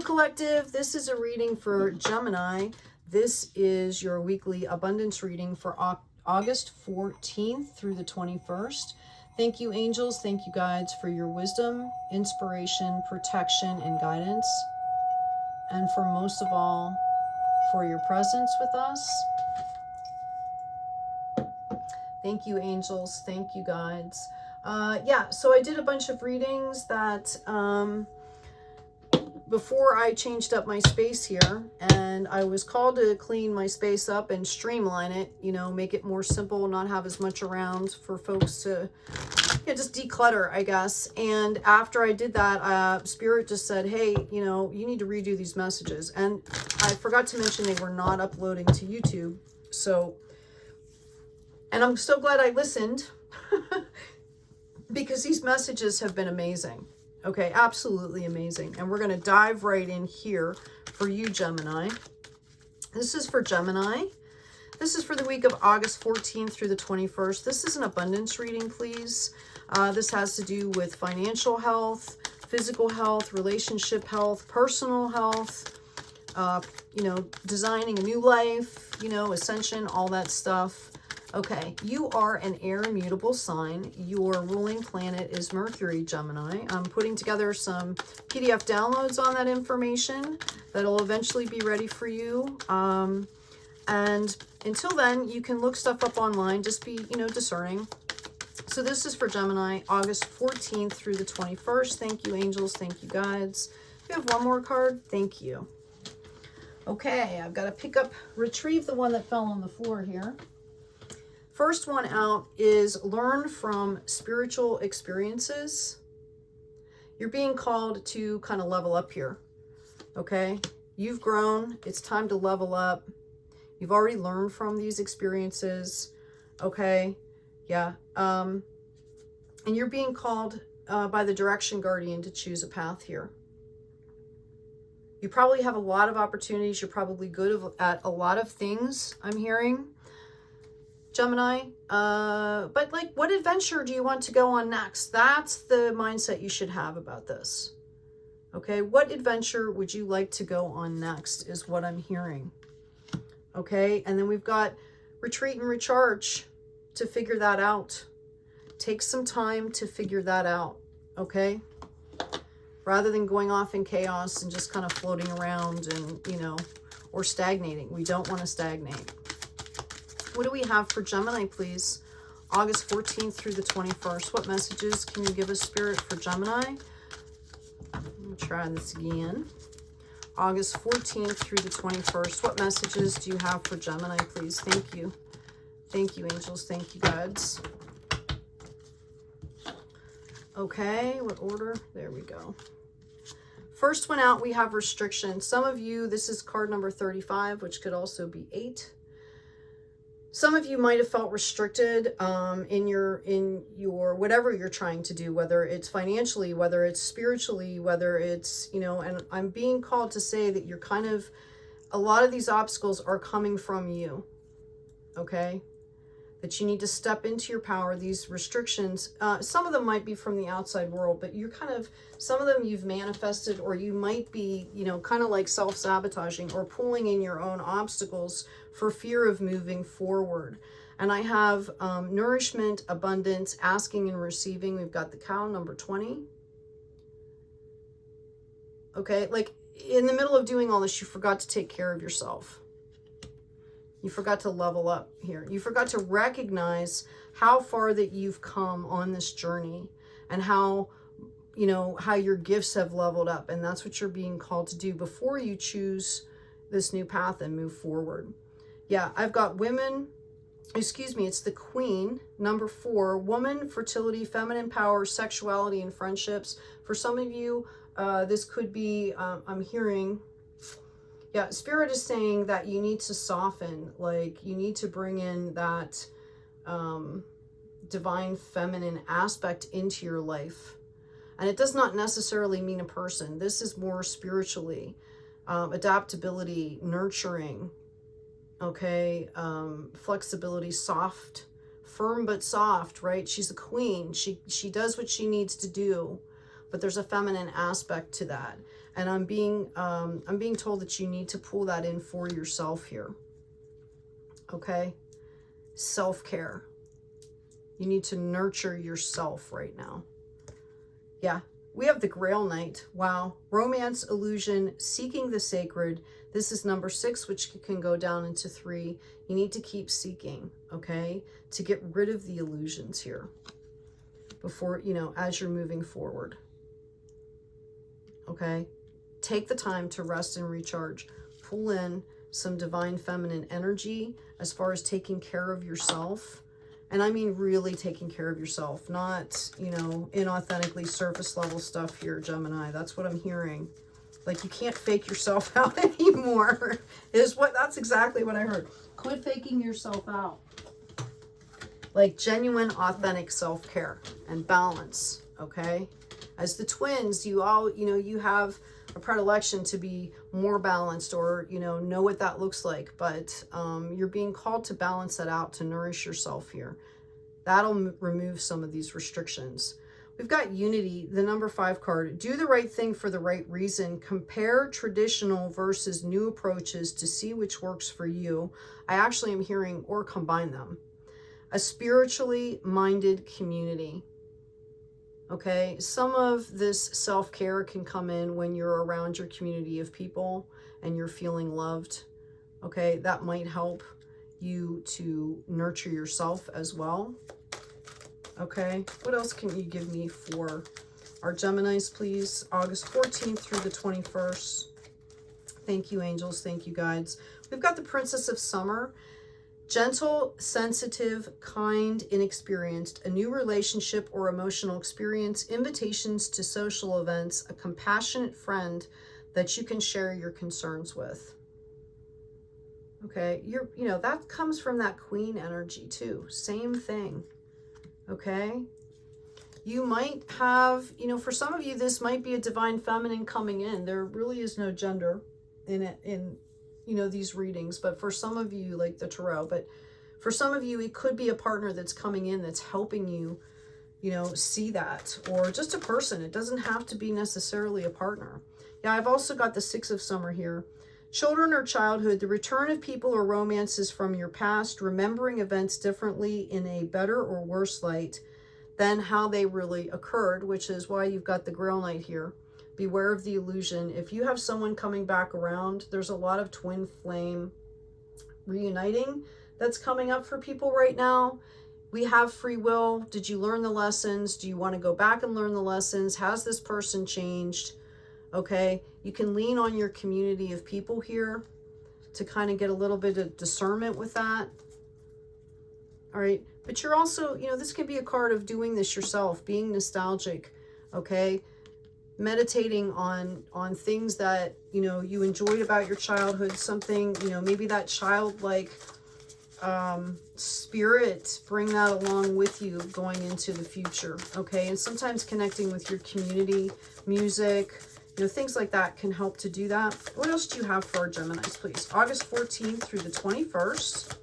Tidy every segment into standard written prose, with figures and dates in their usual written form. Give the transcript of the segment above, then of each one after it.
Collective, this is a reading for Gemini. This is your weekly abundance reading for August 14th through the 21st. Thank you, angels. Thank you, guides, for your wisdom, inspiration, protection, and guidance. And for most of all, for your presence with us. Thank you, angels. Thank you, guides. Yeah, so I did a bunch of readings that before I changed up my space here, and I was called to clean my space up and streamline it, you know, make it more simple, not have as much around for folks to, yeah, just declutter, I guess. And after I did that, Spirit just said, hey, you know, you need to redo these messages. And I forgot to mention they were not uploading to YouTube. So, and I'm so glad I listened because these messages have been amazing. Okay, absolutely amazing. And we're going to dive right in here for you, Gemini. This is for Gemini. This is for the week of August 14th through the 21st. This is an abundance reading, please. This has to do with financial health, physical health, relationship health, personal health, you know, designing a new life, you know, ascension, all that stuff. Okay, you are an air immutable sign. Your ruling planet is Mercury, Gemini. I'm putting together some PDF downloads on that information that'll eventually be ready for you. And until then, you can look stuff up online. Just be, you know, discerning. So this is for Gemini, August 14th through the 21st. Thank you, angels. Thank you, guides. You have one more card. Thank you. Okay, I've got to retrieve the one that fell on the floor here. First one out is learn from spiritual experiences. You're being called to kind of level up here, okay? You've grown. It's time to level up. You've already learned from these experiences, okay? Yeah. And you're being called by the direction guardian to choose a path here. You probably have a lot of opportunities. You're probably good at a lot of things, I'm hearing, Gemini, but like, what adventure do you want to go on next? That's the mindset you should have about this. Okay, what adventure would you like to go on next is what I'm hearing. Okay, and then we've got retreat and recharge to figure that out. Take some time to figure that out, okay? Rather than going off in chaos and just kind of floating around and, you know, or stagnating. We don't want to stagnate. What do we have for Gemini, please? August 14th through the 21st. What messages can you give us, Spirit, for Gemini? Let me try this again. August 14th through the 21st. What messages do you have for Gemini, please? Thank you. Thank you, angels. Thank you, guides. Okay, what order? There we go. First one out, we have restriction. Some of you, this is card number 35, which could also be 8. Some of you might have felt restricted in your whatever you're trying to do, whether it's financially, whether it's spiritually, whether it's, you know, and I'm being called to say that you're kind of, a lot of these obstacles are coming from you, okay? That you need to step into your power. These restrictions, some of them might be from the outside world, but you're kind of, some of them you've manifested, or you might be, you know, kind of like self-sabotaging or pulling in your own obstacles for fear of moving forward. And I have nourishment, abundance, asking and receiving. We've got the cow, number 20. Okay, like in the middle of doing all this, you forgot to take care of yourself. You forgot to level up here. You forgot to recognize how far that you've come on this journey and how, you know, how your gifts have leveled up. And that's what you're being called to do before you choose this new path and move forward. Yeah, I've got women, excuse me, it's the Queen, number 4, woman, fertility, feminine power, sexuality, and friendships. For some of you, this could be, I'm hearing, yeah, Spirit is saying that you need to soften, like you need to bring in that divine feminine aspect into your life. And it does not necessarily mean a person. This is more spiritually, adaptability, nurturing, okay, flexibility, soft, firm but soft, right? She's a queen. She does what she needs to do, but there's a feminine aspect to that. And I'm being told that you need to pull that in for yourself here. Okay? Self-care. You need to nurture yourself right now. Yeah. We have the Grail Knight. Wow. Romance, illusion, seeking the sacred. This is number 6, which can go down into 3. You need to keep seeking, okay, to get rid of the illusions here before, you know, as you're moving forward. Okay. Take the time to rest and recharge. Pull in some divine feminine energy as far as taking care of yourself. And I mean really taking care of yourself, not, you know, inauthentically surface level stuff here, Gemini. That's what I'm hearing. Like, you can't fake yourself out anymore. That's exactly what I heard. Quit faking yourself out. Like genuine, authentic self-care and balance, okay? As the twins, you all, you know, you have a predilection to be more balanced, or, you know what that looks like. But you're being called to balance that out, to nourish yourself here. That'll remove some of these restrictions. We've got Unity, the number 5 card. Do the right thing for the right reason. Compare traditional versus new approaches to see which works for you. I actually am hearing, or combine them. A spiritually minded community. Okay, some of this self-care can come in when you're around your community of people and you're feeling loved. Okay, that might help you to nurture yourself as well. Okay, what else can you give me for our Geminis, please? August 14th through the 21st. Thank you, angels. Thank you, guides. We've got the Princess of Summer. Gentle, sensitive, kind, inexperienced, a new relationship or emotional experience, invitations to social events, a compassionate friend that you can share your concerns with. Okay, you know, that comes from that Queen energy too. Same thing. Okay, you might have, you know, for some of you, this might be a divine feminine coming in. There really is no gender in it, you know, these readings, but for some of you, like the tarot, but for some of you, it could be a partner that's coming in that's helping you, you know, see that, or just a person. It doesn't have to be necessarily a partner. Yeah, I've also got the 6 of Summer here. Children or childhood, the return of people or romances from your past, remembering events differently in a better or worse light than how they really occurred, which is why you've got the Grail Knight here. Beware of the illusion. If you have someone coming back around, there's a lot of twin flame reuniting that's coming up for people right now. We have free will. Did you learn the lessons? Do you want to go back and learn the lessons? Has this person changed? Okay, you can lean on your community of people here to kind of get a little bit of discernment with that. All right, but you're also, you know, this can be a card of doing this yourself, being nostalgic, okay? Meditating on things that, you know, you enjoyed about your childhood, something, you know, maybe that childlike spirit, bring that along with you going into the future, okay? And sometimes connecting with your community, music, you know, things like that can help to do that. What else do you have for our Geminis, please? August 14th through the 21st.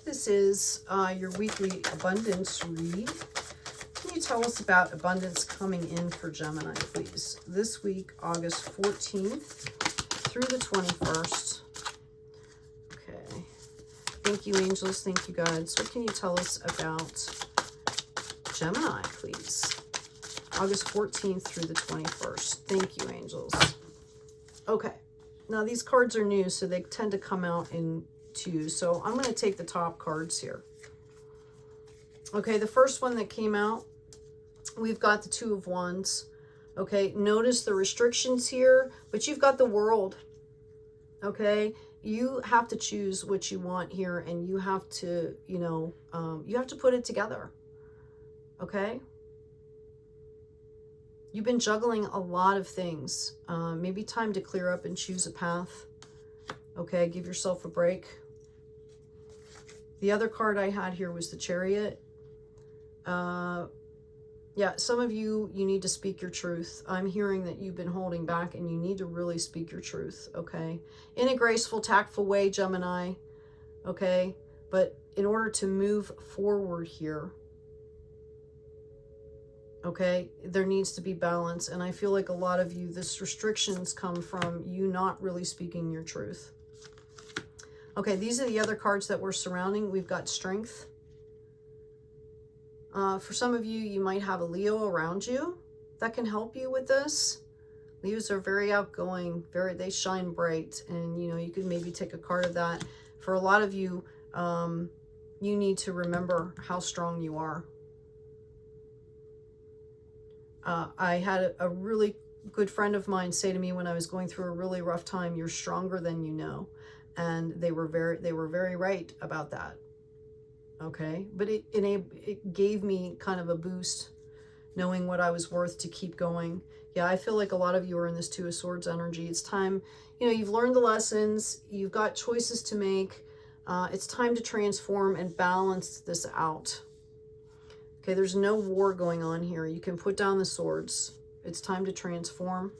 This is your weekly abundance read. Can you tell us about abundance coming in for Gemini, please? This week, August 14th through the 21st. Okay. Thank you, angels. Thank you, guides. What can you tell us about Gemini, please? August 14th through the 21st. Thank you, angels. Okay. Now, these cards are new, so they tend to come out in 2. So I'm going to take the top cards here. Okay, the first one that came out, we've got the 2 of Wands. Okay, notice the restrictions here, but you've got the World. Okay, you have to choose what you want here, and you have to, you know, you have to put it together. Okay, you've been juggling a lot of things. Maybe time to clear up and choose a path. Okay, give yourself a break. The other card I had here was the Chariot. Yeah, some of you need to speak your truth. I'm hearing that you've been holding back and you need to really speak your truth, okay? In a graceful, tactful way, Gemini, okay? But in order to move forward here, Okay, there needs to be balance. And I feel like a lot of you, this restrictions come from you not really speaking your truth. Okay, these are the other cards that we're surrounding. We've got strength. For some of you, you might have a Leo around you that can help you with this. Leos are very outgoing, they shine bright, and you know, you could maybe take a card of that. For a lot of you, you need to remember how strong you are. I had a really good friend of mine say to me when I was going through a really rough time, "You're stronger than you know." And they were very right about that. Okay, but it gave me kind of a boost, knowing what I was worth to keep going. Yeah, I feel like a lot of you are in this Two of Swords energy. It's time, you know, you've learned the lessons, you've got choices to make. It's time to transform and balance this out. Okay, there's no war going on here. You can put down the swords. It's time to transform.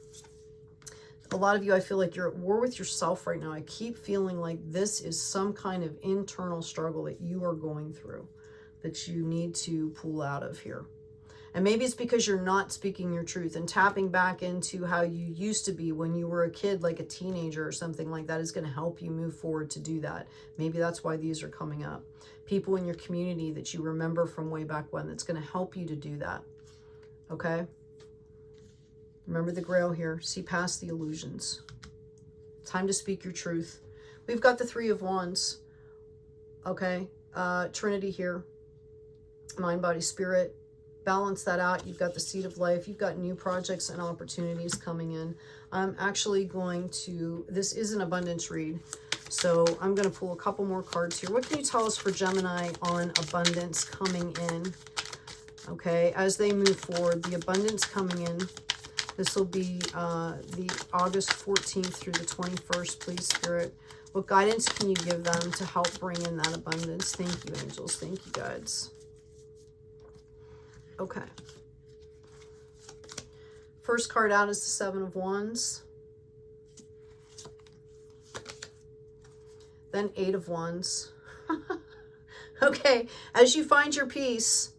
A lot of you, I feel like you're at war with yourself right now. I keep feeling like this is some kind of internal struggle that you are going through, that you need to pull out of here. And maybe it's because you're not speaking your truth, and tapping back into how you used to be when you were a kid, like a teenager or something like that, is going to help you move forward to do that. Maybe that's why these are coming up. People in your community that you remember from way back when, that's going to help you to do that. Okay? Remember the Grail here. See past the illusions. Time to speak your truth. We've got the Three of Wands. Okay? Trinity here. Mind, body, spirit. Balance that out. You've got the Seed of Life. You've got new projects and opportunities coming in. I'm actually going to, this is an abundance read, so I'm going to pull a couple more cards here. What can you tell us for Gemini on abundance coming in? Okay, as they move forward, the abundance coming in. This will be the August 14th through the 21st, please, Spirit. What guidance can you give them to help bring in that abundance? Thank you, angels. Thank you, guides. Okay. First card out is the Seven of Wands. Then Eight of Wands. Okay, as you find your peace,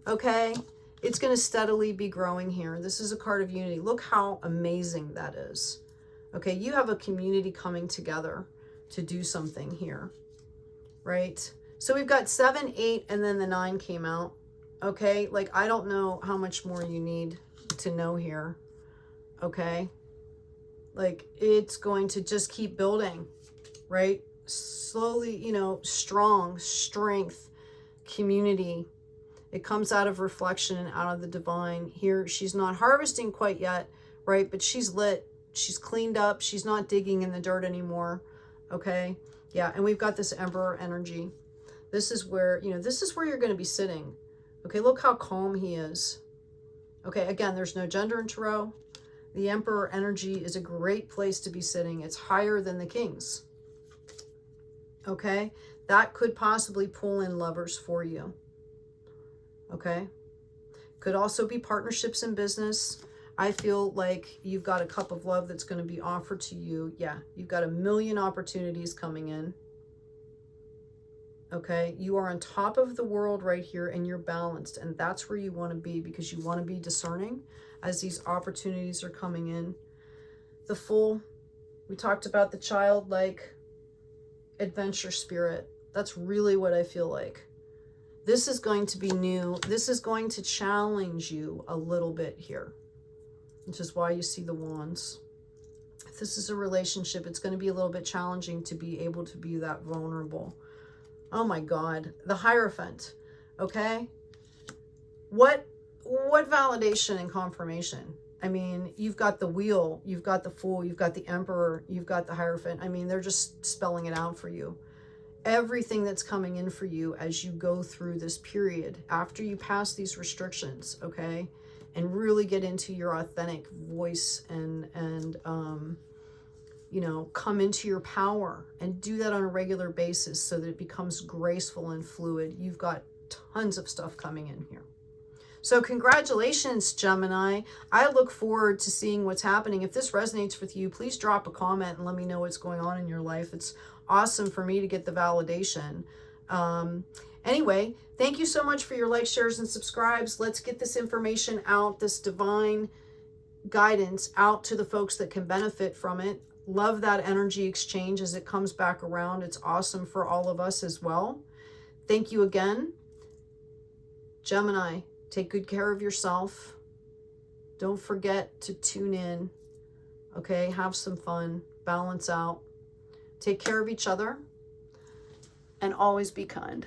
okay, it's going to steadily be growing here. This is a card of unity. Look how amazing that is. Okay, you have a community coming together to do something here, right? So we've got 7, 8, and then the 9 came out. Okay, like I don't know how much more you need to know here. Okay, like it's going to just keep building, right? Slowly, you know, strong, strength, community. It comes out of reflection and out of the divine. Here, she's not harvesting quite yet, right? But she's lit. She's cleaned up. She's not digging in the dirt anymore. Okay, yeah, and we've got this Emperor energy. This is where, you know, this is where you're going to be sitting. Okay, look how calm he is. Okay, again, there's no gender in Tarot. The Emperor energy is a great place to be sitting. It's higher than the Kings. Okay, that could possibly pull in lovers for you. Okay, could also be partnerships in business. I feel like you've got a cup of love that's going to be offered to you. Yeah, you've got a million opportunities coming in. Okay, you are on top of the world right here, and you're balanced, and that's where you want to be, because you want to be discerning as these opportunities are coming in. The Fool, we talked about the childlike adventure spirit. That's really what I feel like. This is going to be new. This is going to challenge you a little bit here, which is why you see the Wands. If this is a relationship, it's going to be a little bit challenging to be able to be that vulnerable. Oh my God, the Hierophant. Okay, what validation and confirmation? I mean, you've got the Wheel, you've got the Fool, you've got the Emperor, you've got the Hierophant. I mean, they're just spelling it out for you. Everything that's coming in for you as you go through this period, after you pass these restrictions, okay, and really get into your authentic voice and you know, come into your power and do that on a regular basis so that it becomes graceful and fluid. You've got tons of stuff coming in here. So congratulations, Gemini. I look forward to seeing what's happening. If this resonates with you, please drop a comment and let me know what's going on in your life. It's awesome for me to get the validation. Anyway, thank you so much for your likes, shares, and subscribes. Let's get this information out, this divine guidance out to the folks that can benefit from it. Love that energy exchange as it comes back around. It's awesome for all of us as well. Thank you again. Gemini, take good care of yourself. Don't forget to tune in. Okay, have some fun, balance out. Take care of each other, and always be kind.